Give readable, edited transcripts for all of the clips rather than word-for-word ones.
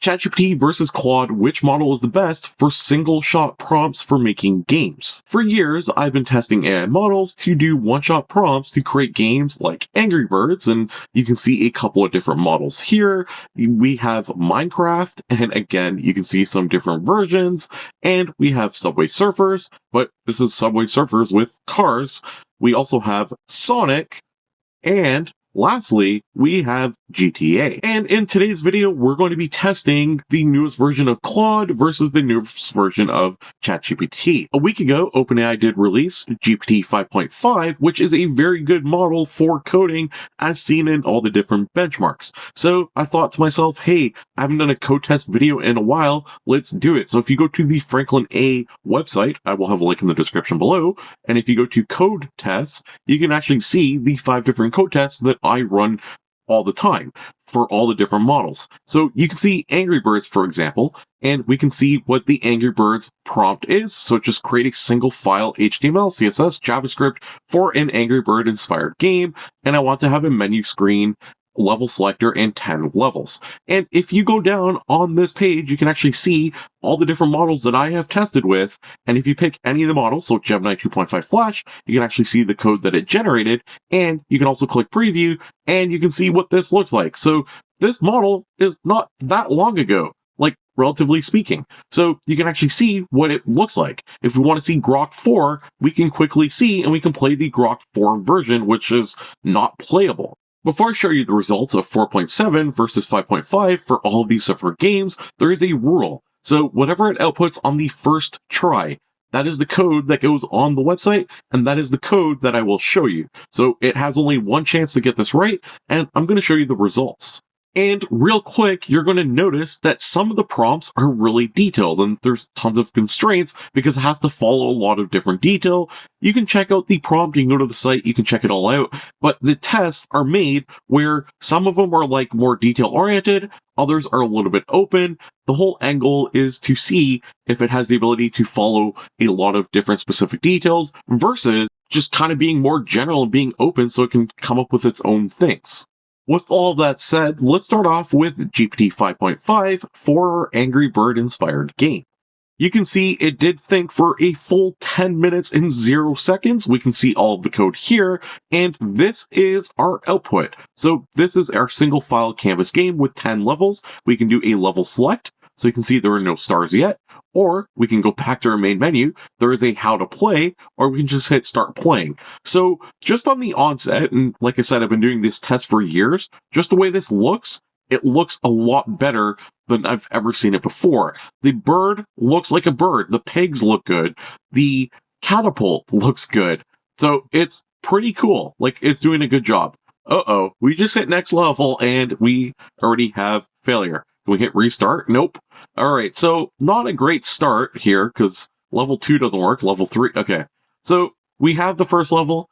ChatGPT versus Claude, which model is the best for single-shot prompts for making games? For years, I've been testing AI models to do one-shot prompts to create games like Angry Birds, and you can see a couple of different models here. We have Minecraft, and again, you can see some different versions, and we have Subway Surfers, but this is Subway Surfers with cars. We also have Sonic, and lastly, we have GTA. And in today's video, we're going to be testing the newest version of Claude versus the newest version of ChatGPT. A week ago, OpenAI did release GPT 5.5, which is a very good model for coding as seen in all the different benchmarks. So I thought to myself, hey, I haven't done a code test video in a while. Let's do it. So if you go to the Franklin A website, I will have a link in the description below. And if you go to code tests, you can actually see the 5 different code tests that I run all the time for all the different models. So you can see Angry Birds, for example, and we can see what the Angry Birds prompt is. So just create a single file HTML, CSS, JavaScript for an Angry Bird inspired game. And I want to have a menu screen, level selector, and 10 levels. And if you go down on this page, you can actually see all the different models that I have tested with. And if you pick any of the models, so Gemini 2.5 Flash, you can actually see the code that it generated. And you can also click preview and you can see what this looks like. So this model is not that long ago, like relatively speaking. So you can actually see what it looks like. If we want to see Grok 4, we can quickly see and we can play the Grok 4 version, which is not playable. Before I show you the results of 4.7 versus 5.5 for all of these separate games, there is a rule. So whatever it outputs on the first try, that is the code that goes on the website, and that is the code that I will show you. So it has only one chance to get this right, and I'm going to show you the results. And real quick, you're going to notice that some of the prompts are really detailed, and there's tons of constraints because it has to follow a lot of different detail. You can check out the prompt, you can go to the site, you can check it all out, but the tests are made where some of them are like more detail oriented, others are a little bit open. The whole angle is to see if it has the ability to follow a lot of different specific details versus just kind of being more general and being open so it can come up with its own things. With all that said, let's start off with GPT 5.5 for Angry Bird inspired game. You can see it did think for a full 10 minutes and 0 seconds. We can see all of the code here, and this is our output. So this is our single file canvas game with 10 levels. We can do a level select, so you can see there are no stars yet, or we can go back to our main menu. There is a how to play, or we can just hit start playing. So just on the onset, and like I said, I've been doing this test for years, just the way this looks, it looks a lot better than I've ever seen it before. The bird looks like a bird. The pigs look good. The catapult looks good. So it's pretty cool. Like, it's doing a good job. Uh-oh, we just hit next level and we already have failure. Can we hit restart? Nope. All right, so not a great start here because level 2 doesn't work. Level 3, okay. So we have the first level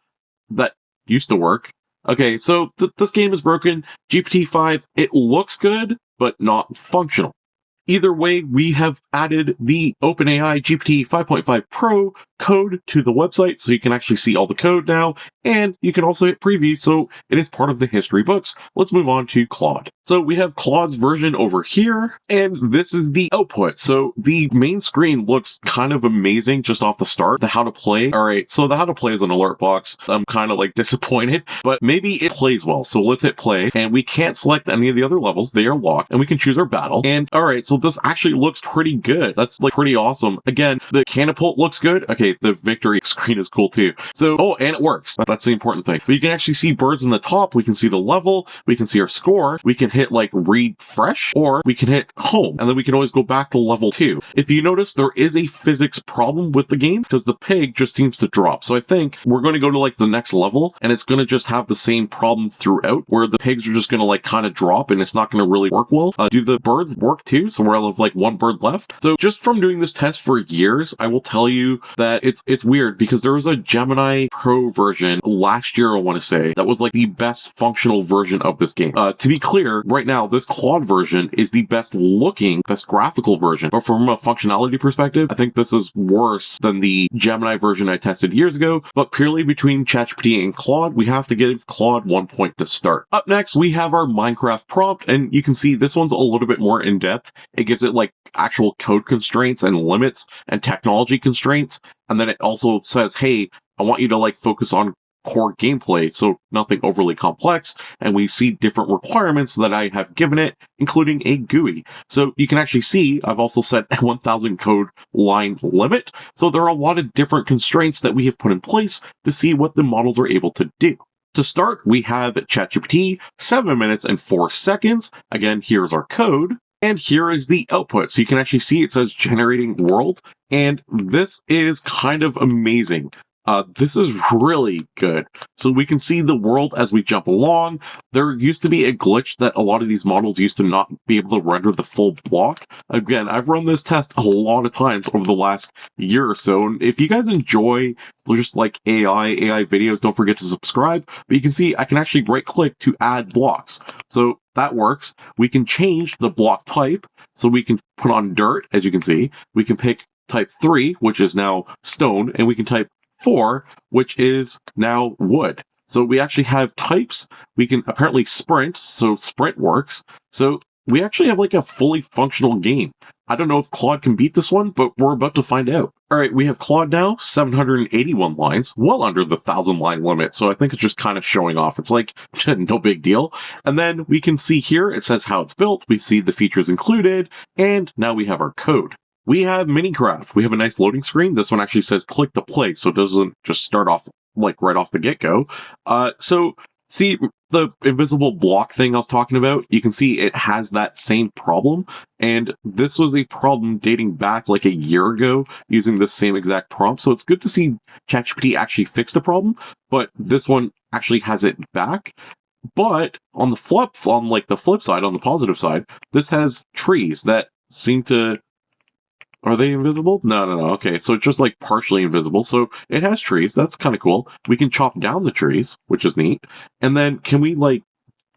that used to work. Okay, so this game is broken. GPT-5, it looks good, but not functional. Either way, we have added the OpenAI GPT 5.5 Pro code to the website, so you can actually see all the code now, and you can also hit preview, so it is part of the history books. Let's move on to Claude. So we have Claude's version over here, and this is the output. So the main screen looks kind of amazing just off the start. The how to play. All right, so the how to play is an alert box. I'm kind of like disappointed, but maybe it plays well. So let's hit play, and we can't select any of the other levels. They are locked, and we can choose our battle. And all right, so this actually looks pretty good. That's like pretty awesome. Again, the catapult looks good. Okay, the victory screen is cool too. So, oh, and it works. That's the important thing. But you can actually see birds in the top. We can see the level. We can see our score. We can hit like refresh, or we can hit home, and then we can always go back to level 2. If you notice, there is a physics problem with the game because the pig just seems to drop. So I think we're going to go to like the next level, and it's going to just have the same problem throughout where the pigs are just going to like kind of drop and it's not going to really work well. Do the birds work too? So we'll have like one bird left. So just from doing this test for years, I will tell you that it's weird because there was a Gemini Pro version last year, I want to say, that was like the best functional version of this game. To be clear, right now, this Claude version is the best looking, best graphical version. But from a functionality perspective, I think this is worse than the Gemini version I tested years ago. But purely between ChatGPT and Claude, we have to give Claude 1 point to start. Up next, we have our Minecraft prompt, and you can see this one's a little bit more in depth. It gives it like actual code constraints and limits and technology constraints. And then it also says, hey, I want you to like focus on core gameplay, so nothing overly complex, and we see different requirements that I have given it, including a GUI. So you can actually see I've also set a 1000 code line limit, so there are a lot of different constraints that we have put in place to see what the models are able to do. To start, we have ChatGPT 7 minutes and 4 seconds. Again, here's our code. And here is the output. So you can actually see it says generating world, and this is kind of amazing. This is really good. So we can see the world as we jump along. There used to be a glitch that a lot of these models used to not be able to render the full block. Again, I've run this test a lot of times over the last year or so. And if you guys enjoy just like AI videos, don't forget to subscribe. But you can see I can actually right click to add blocks. So that works. We can change the block type. So we can put on dirt, as you can see. We can pick type 3, which is now stone, and we can type 4, which is now wood. So we actually have types. We can apparently sprint, so sprint works. So we actually have like a fully functional game. I don't know if Claude can beat this one, but we're about to find out. All right, we have Claude now, 781 lines, well under the 1000 line limit. So I think it's just kind of showing off. It's like, no big deal. And then we can see here, it says how it's built. We see the features included, and now we have our code. We have Minecraft. We have a nice loading screen. This one actually says click to play, so it doesn't just start off like right off the get-go. So see the invisible block thing I was talking about? You can see it has that same problem, and this was a problem dating back like a year ago using the same exact prompt. So it's good to see ChatGPT actually fix the problem, but this one actually has it back. But on the flip side, on the positive side, this has trees that seem to... Are they invisible? No. Okay, so it's just like partially invisible. So it has trees. That's kind of cool. We can chop down the trees, which is neat. And then can we like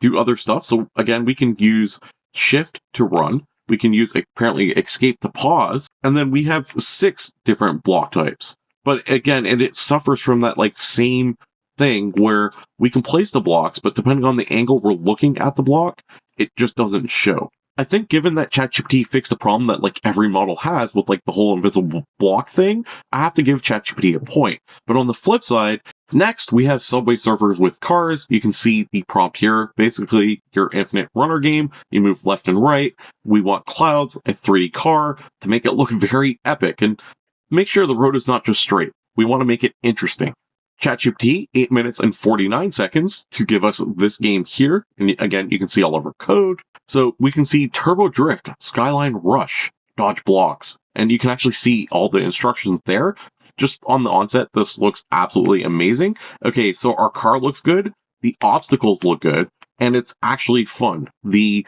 do other stuff? So again, we can use shift to run. We can use apparently escape to pause. And then we have 6 different block types. But again, and it suffers from that like same thing where we can place the blocks, but depending on the angle we're looking at the block, it just doesn't show. I think given that ChatGPT fixed the problem that like every model has with like the whole invisible block thing, I have to give ChatGPT a point. But on the flip side, next we have Subway Surfers with cars. You can see the prompt here. Basically, your infinite runner game. You move left and right. We want clouds, a 3D car to make it look very epic and make sure the road is not just straight. We want to make it interesting. ChatGPT, 8 minutes and 49 seconds to give us this game here. And again, you can see all of our code. So we can see Turbo Drift, Skyline Rush, dodge blocks, and you can actually see all the instructions there. Just on the onset, this looks absolutely amazing. Okay, so our car looks good, the obstacles look good, and it's actually fun. The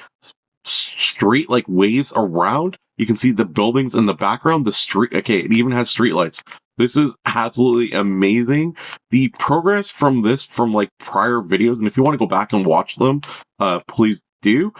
street like waves around, you can see the buildings in the background, the street, okay, it even has street lights. This is absolutely amazing. The progress from this, from like prior videos, and if you want to go back and watch them, please do.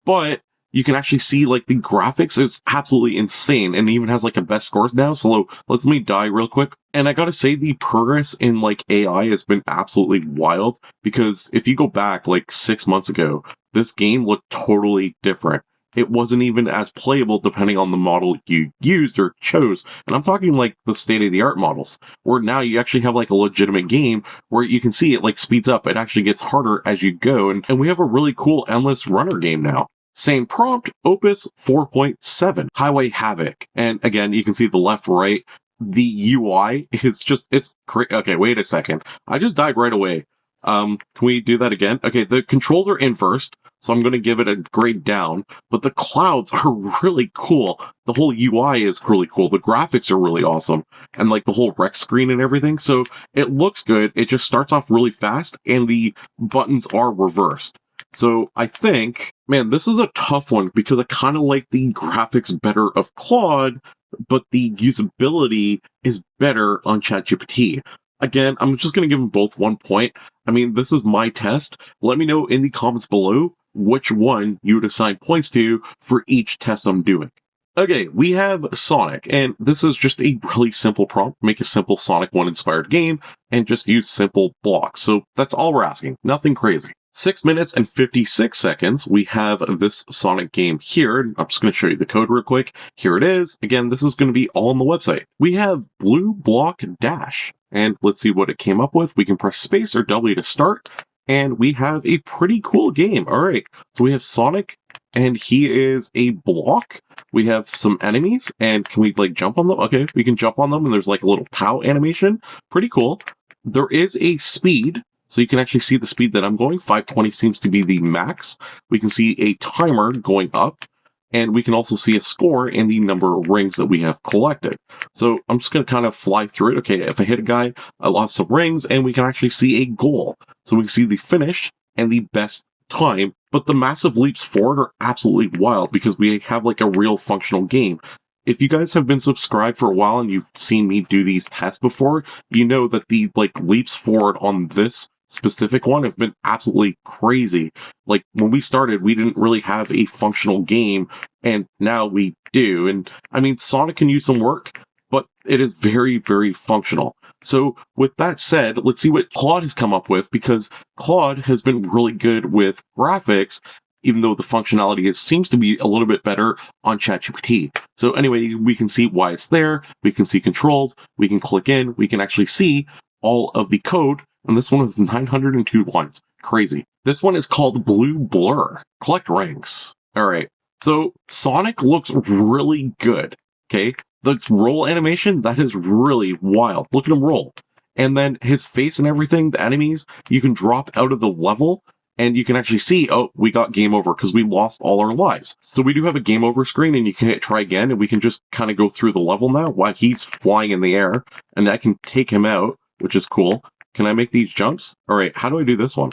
But you can actually see like the graphics is absolutely insane, and it even has like a best scores now. So let me die real quick. And I gotta say the progress in like AI has been absolutely wild, because if you go back like 6 months ago, this game looked totally different. It wasn't even as playable depending on the model you used or chose. And I'm talking like the state-of-the-art models, where now you actually have like a legitimate game where you can see it like speeds up. It actually gets harder as you go. And we have a really cool endless runner game now. Same prompt, Opus 4.7, Highway Havoc. And again, you can see the left, right. The UI is just, it's crazy. Okay, wait a second. I just died right away. Can we do that again? Okay, the controls are in first, so I'm going to give it a grade down, but the clouds are really cool. The whole UI is really cool. The graphics are really awesome, and like the whole rec screen and everything. So it looks good. It just starts off really fast, and the buttons are reversed. So I think, man, this is a tough one because I kind of like the graphics better of Claude, but the usability is better on ChatGPT. Again, I'm just going to give them both 1 point. I mean, this is my test. Let me know in the comments below which one you would assign points to for each test I'm doing. Okay, we have Sonic, and this is just a really simple prompt. Make a simple Sonic 1 inspired game and just use simple blocks. So that's all we're asking. Nothing crazy. 6 minutes and 56 seconds, we have this Sonic game here. I'm just going to show you the code real quick. Here it is. Again, this is going to be all on the website. We have blue block dash, and let's see what it came up with. We can press space or W to start, and we have a pretty cool game. All right, so we have Sonic, and he is a block. We have some enemies, and can we like jump on them? Okay, we can jump on them, and there's like a little POW animation. Pretty cool. There is a speed, so you can actually see the speed that I'm going. 520 seems to be the max. We can see a timer going up, and we can also see a score and the number of rings that we have collected. So I'm just going to kind of fly through it. Okay, if I hit a guy, I lost some rings, and we can actually see a goal. So we can see the finish and the best time, but the massive leaps forward are absolutely wild because we have like a real functional game. If you guys have been subscribed for a while and you've seen me do these tests before, you know that the like leaps forward on this specific one have been absolutely crazy. Like when we started, we didn't really have a functional game, and now we do. And I mean, Sonic can use some work, but it is very, very functional. So with that said, let's see what Claude has come up with, because Claude has been really good with graphics, even though the functionality seems to be a little bit better on ChatGPT. So anyway, we can see why it's there. We can see controls. We can click in. We can actually see all of the code. And this one is 902 lines. Crazy. This one is called Blue Blur. Collect rings. All right. So Sonic looks really good. Okay. The roll animation, that is really wild. Look at him roll. And then his face and everything, the enemies, you can drop out of the level and you can actually see, oh, we got game over because we lost all our lives. So we do have a game over screen, and you can hit try again, and we can just kind of go through the level now while he's flying in the air, and I can take him out, which is cool. Can I make these jumps? All right, how do I do this one?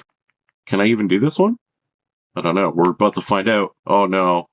Can I even do this one? I don't know. We're about to find out. Oh no.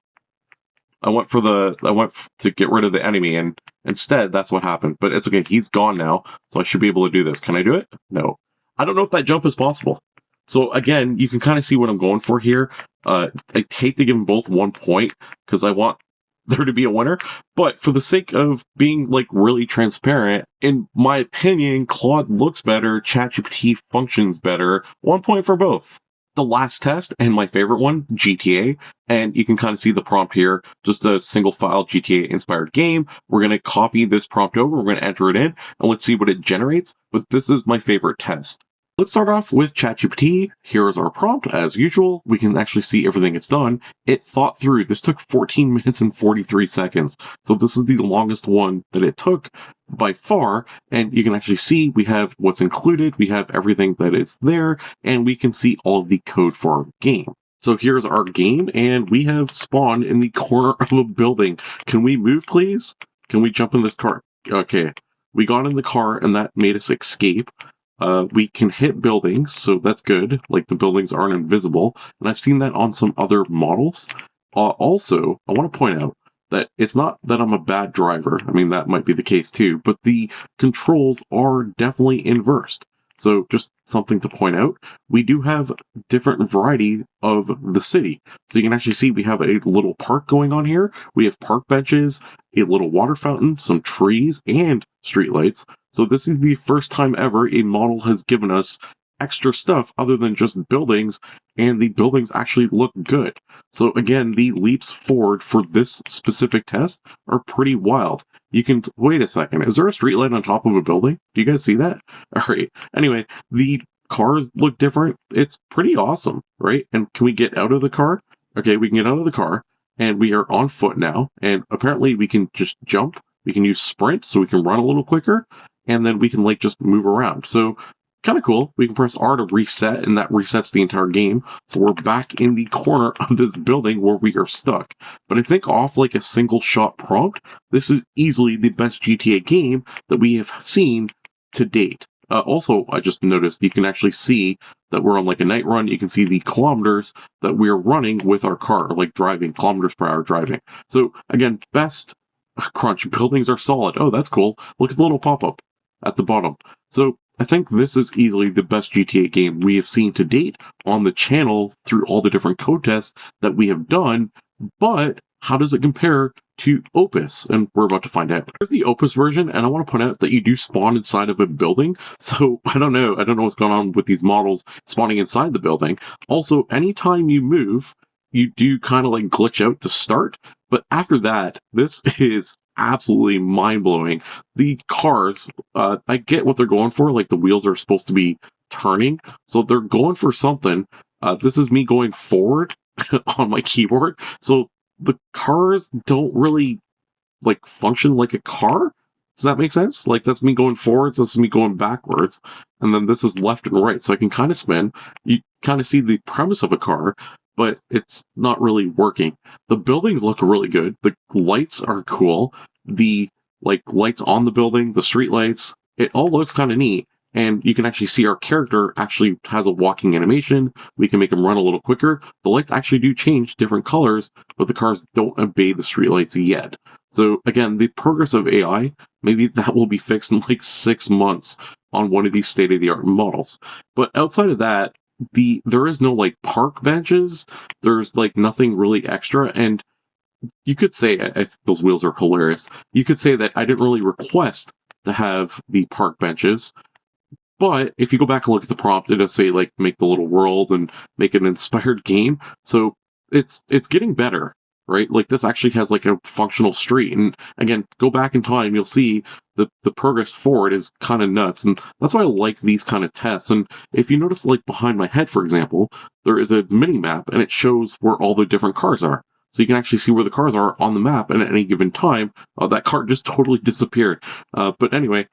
I went to get rid of the enemy, and instead that's what happened. But it's okay. He's gone now, so I should be able to do this. Can I do it? No. I don't know if that jump is possible. So again, you can kind of see what I'm going for here. I hate to give them both 1 point because I want there to be a winner, but for the sake of being like really transparent, in my opinion, Claude looks better, ChatGPT functions better. 1 point for both. The last test, and my favorite one, GTA, and you can kind of see the prompt here, just a single file GTA inspired game. We're going to copy this prompt over, we're going to enter it in, and let's see what it generates, but this is my favorite test. Let's start off with ChatGPT. Here is our prompt. As usual, we can actually see everything it's done. It thought through. This took 14 minutes and 43 seconds. So this is the longest one that it took by far. And you can actually see we have what's included. We have everything that is there, and we can see all of the code for our game. So here's our game, and we have spawned in the corner of a building. Can we move, please? Can we jump in this car? Okay. We got in the car, and that made us escape. We can hit buildings, so that's good. Like, the buildings aren't invisible, and I've seen that on some other models. Also, I want to point out that it's not that I'm a bad driver. I mean, that might be the case too, but the controls are definitely inversed. So just something to point out. We do have different variety of the city. So you can actually see we have a little park going on here. We have park benches, a little water fountain, some trees, and streetlights. So this is the first time ever a model has given us extra stuff other than just buildings, and the buildings actually look good. So again, the leaps forward for this specific test are pretty wild. You can, wait a second, is there a streetlight on top of a building? Do you guys see that? All right. Anyway, the cars look different. It's pretty awesome, right? And can we get out of the car? Okay, we can get out of the car, and we are on foot now, and apparently we can just jump. We can use sprint, so we can run a little quicker, and then we can like just move around. So kind of cool. We can press R to reset, and that resets the entire game. So we're back in the corner of this building where we are stuck. But I think off like a single shot prompt, this is easily the best GTA game that we have seen to date. Also, I just noticed you can actually see that we're on like a night run. You can see the kilometers that we're running with our car, like driving, kilometers per hour driving. So again, crunch. Buildings are solid. Oh, that's cool. Look at the little pop-up at the bottom. So I think this is easily the best GTA game we have seen to date on the channel through all the different code tests that we have done, but how does it compare to Opus? And we're about to find out. Here's the Opus version, and I want to point out that you do spawn inside of a building, so I don't know what's going on with these models spawning inside the building. Also, anytime you move, you do kind of like glitch out to start, but after that, this is absolutely mind-blowing. The cars, I get what they're going for, like the wheels are supposed to be turning, so they're going for something. This is me going forward on my keyboard, so the cars don't really like function like a car. Does that make sense? Like, that's me going forwards, this is me going backwards, and then this is left and right, so I can kind of spin. You kind of see the premise of a car, but it's not really working. The buildings look really good. The lights are cool. The lights on the building, the street lights, it all looks kind of neat. And you can actually see our character actually has a walking animation. We can make him run a little quicker. The lights actually do change different colors, but the cars don't obey the street lights yet. So again, the progress of AI, maybe that will be fixed in like 6 months on one of these state-of-the-art models. But outside of that, there is no like park benches. There's like nothing really extra, and you could say, those wheels are hilarious. You could say that I didn't really request to have the park benches, but if you go back and look at the prompt, it does say like make the little world and make an inspired game. So it's getting better, right? Like this actually has like a functional street, and again, go back in time, you'll see the progress forward is kind of nuts, and that's why I like these kind of tests. And if you notice, like behind my head, for example, there is a mini map, and it shows where all the different cars are. So you can actually see where the cars are on the map, and at any given time, that car just totally disappeared. But anyway,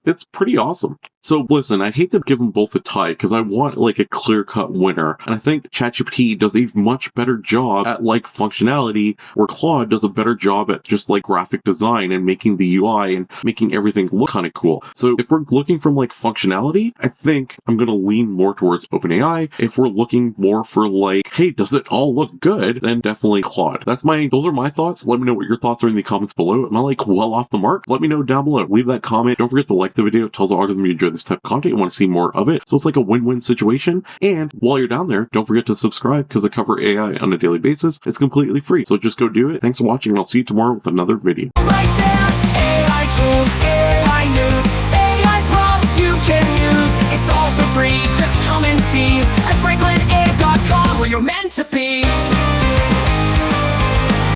it's pretty awesome. So listen, I hate to give them both a tie because I want like a clear-cut winner. And I think ChatGPT does a much better job at like functionality, where Claude does a better job at just like graphic design and making the UI and making everything look kind of cool. So if we're looking from like functionality, I think I'm going to lean more towards OpenAI. If we're looking more for like, hey, does it all look good? Then definitely Claude. Those are my thoughts. Let me know what your thoughts are in the comments below. Am I like well off the mark? Let me know down below. Leave that comment. Don't forget to like the video. It tells the algorithm you enjoy this type of content and want to see more of it. So it's like a win-win situation. And while you're down there, don't forget to subscribe because I cover AI on a daily basis. It's completely free. So just go do it. Thanks for watching, and I'll see you tomorrow with another video. Like that, AI tools.